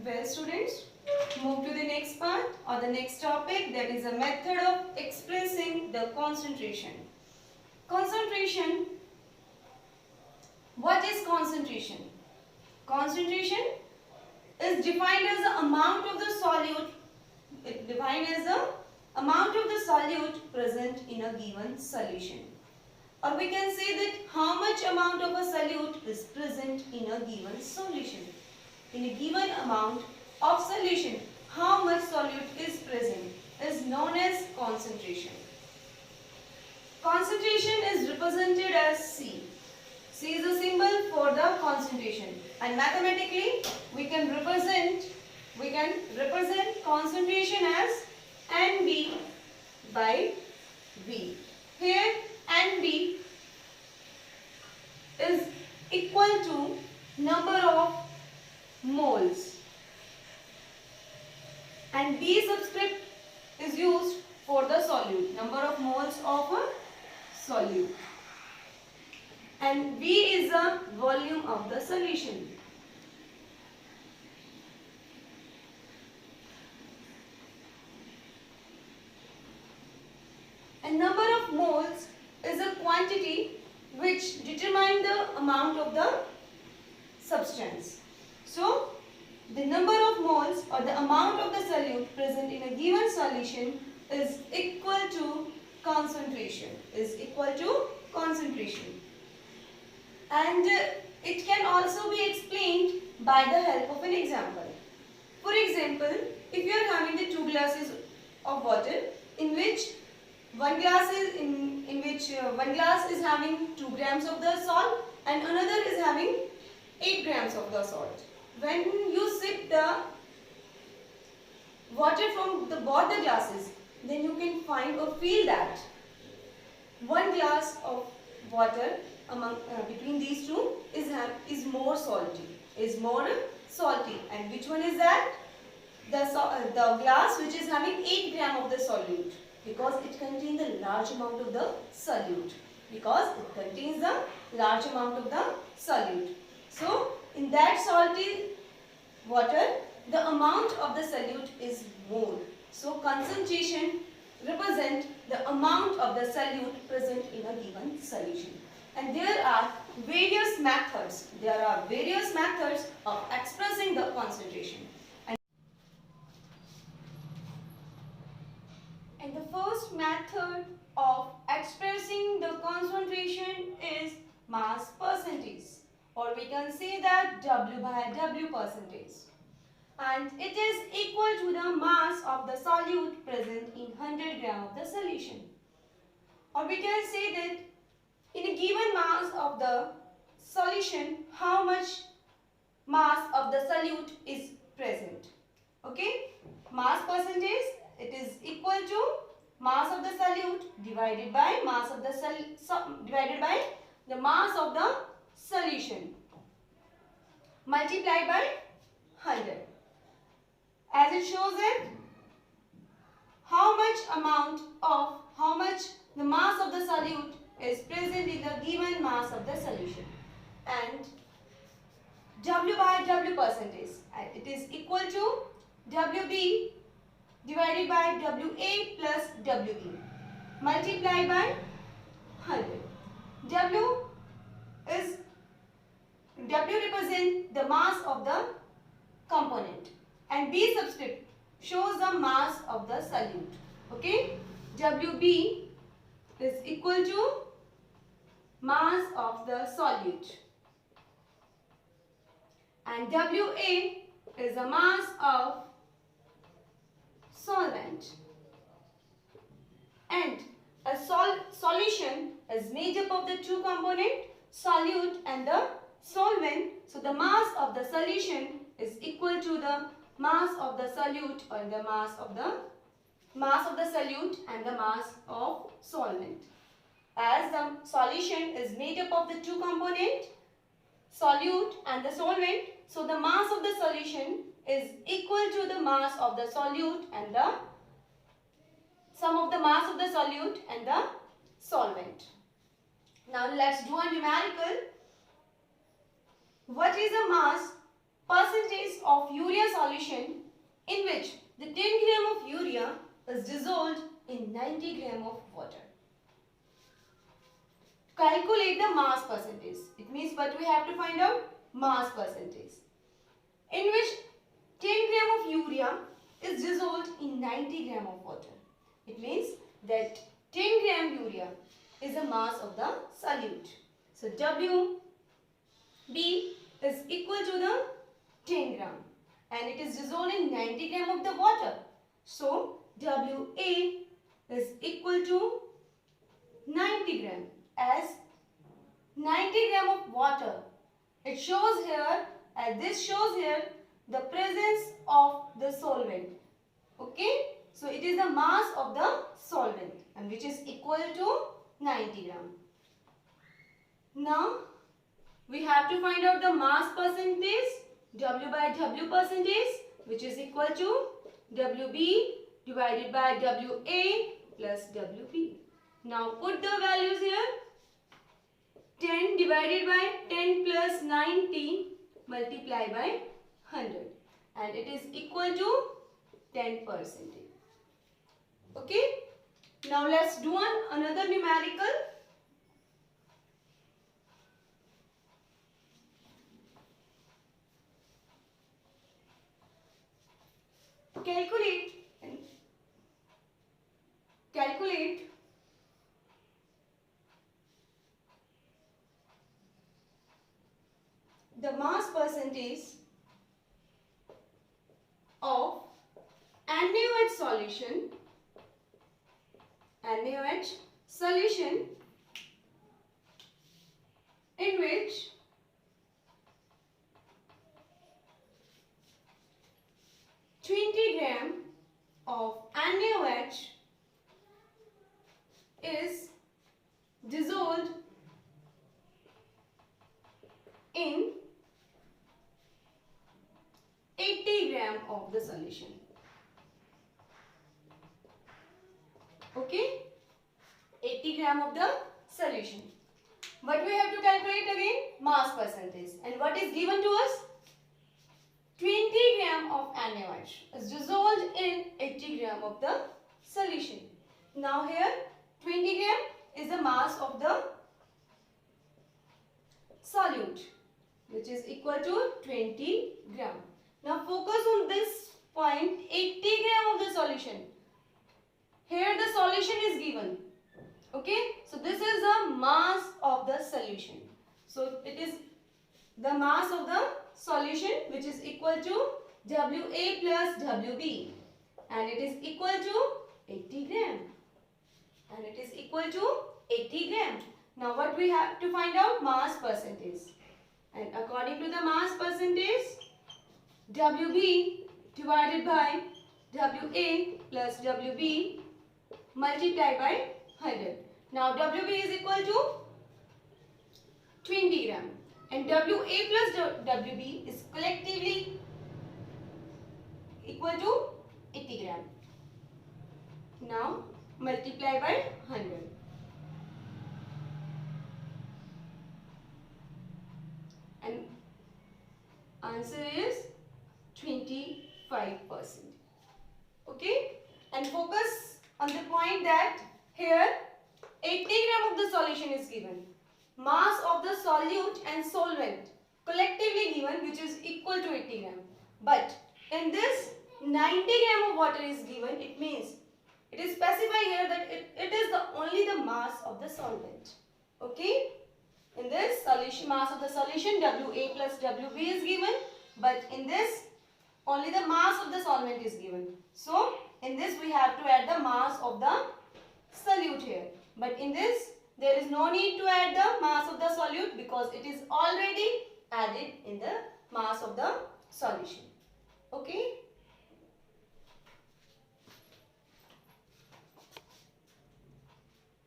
Well, students, move to the next part or the next topic, that is a method of expressing the concentration. Concentration. What is concentration? Concentration is defined as the amount of the solute. It defined as the amount of the solute present in a given solution. Or we can say that how much amount of a solute is present in a given solution. In a given amount of solution, how much solute is present is known as concentration. Concentration is represented as C. C is a symbol for the concentration, and mathematically we can represent concentration as NB by V. Here NB is equal to number of moles, and B subscript is used for the solute, number of moles of a solute, and V is the volume of the solution. And number of moles is a quantity which determines the amount of the substance. So, the number of moles or the amount of the solute present in a given solution is equal to concentration. And it can also be explained by the help of an example. For example, if you are having the 2 glasses of water in which one glass is having 2 grams of the salt and another is having 8 grams of the salt. When you sip the water from both the glasses, then you can find or feel that one glass of water between these two is more salty, and which one is that? The glass which is having 8 gram of the solute, because it contains a large amount of the solute. So, in that salty water, the amount of the solute is more. So, concentration represents the amount of the solute present in a given solution. And there are various methods. Of expressing the concentration. And the first method of expressing the concentration is mass percentage, or we can say that W by W percentage. And it is equal to the mass of the solute present in 100 gram of the solution. Or we can say that in a given mass of the solution, how much mass of the solute is present. Okay? Mass percentage, it is equal to mass of the solute divided by the mass of the solution multiplied by 100. As it shows it, how much the mass of the solute is present in the given mass of the solution, and W by W percentage, it is equal to WB divided by WA plus WB multiplied by 100. W represents the mass of the component, and B subscript shows the mass of the solute. Okay, WB is equal to mass of the solute, and WA is the mass of solvent. And a solution is made up of the two components, solute and the solvent. So the mass of the solution is equal to the mass of the solute, or the mass of the solute and the mass of solvent. As the solution is made up of the two components, solute and the solvent, so the mass of the solution is equal to the mass of the solute and the sum of the mass of the solute and the solvent. Now let's do a numerical. What is the mass percentage of urea solution in which the 10 gram of urea is dissolved in 90 gram of water. Calculate the mass percentage. It means what we have to find out? Mass percentage. In which 10 gram of urea is dissolved in 90 gram of water. It means that 10 gram urea is the mass of the solute. So WB is equal to the 10 gram and it is dissolved in 90 gram of the water. So WA is equal to 90 gram, as 90 gram of water. It shows here, as this shows here, the presence of the solvent. Okay, so it is the mass of the solvent and which is equal to 90 gram. Now we have to find out the mass percentage, W by W percentage, which is equal to WB divided by WA plus WB. Now put the values here. 10 divided by 10 plus 90 multiply by 100 and it is equal to 10%. Okay. Now let's do another numerical. Calculate the mass percentage of NaOH solution in which 20 gram of NaOH is dissolved in 80 gram of the solution. Okay, 80 gram of the solution. What we have to calculate again? Mass percentage. And what is given to us? 20 gram of NaOH is dissolved in 80 gram of the solution. Now here 20 gram is the mass of the solute, which is equal to 20 gram. Now focus on this point, 80 gram of the solution. Here the solution is given. Okay, so this is the mass of the solution. So it is the mass of the solution which is equal to WA plus WB and it is equal to 80 gram. And it is equal to 80 gram. Now what we have to find out? Mass percentage. And according to the mass percentage, WB divided by WA plus WB multiplied by 100. Now WB is equal to 20 gram and WA plus WB is collectively equal to 80 gram. Now multiply by 100. And answer is 25%. Okay, and focus on the point that here 80 gram of the solution is given. Mass of the solute and solvent collectively given, which is equal to 80 gram. But in this 90 gram of water is given. It means it is specified here that it is only the mass of the solvent. Okay. In this solution, mass of the solution WA plus WB is given, but in this only the mass of the solvent is given. So in this we have to add the mass of the solute here. But in this there is no need to add the mass of the solute because it is already added in the mass of the solution. Okay.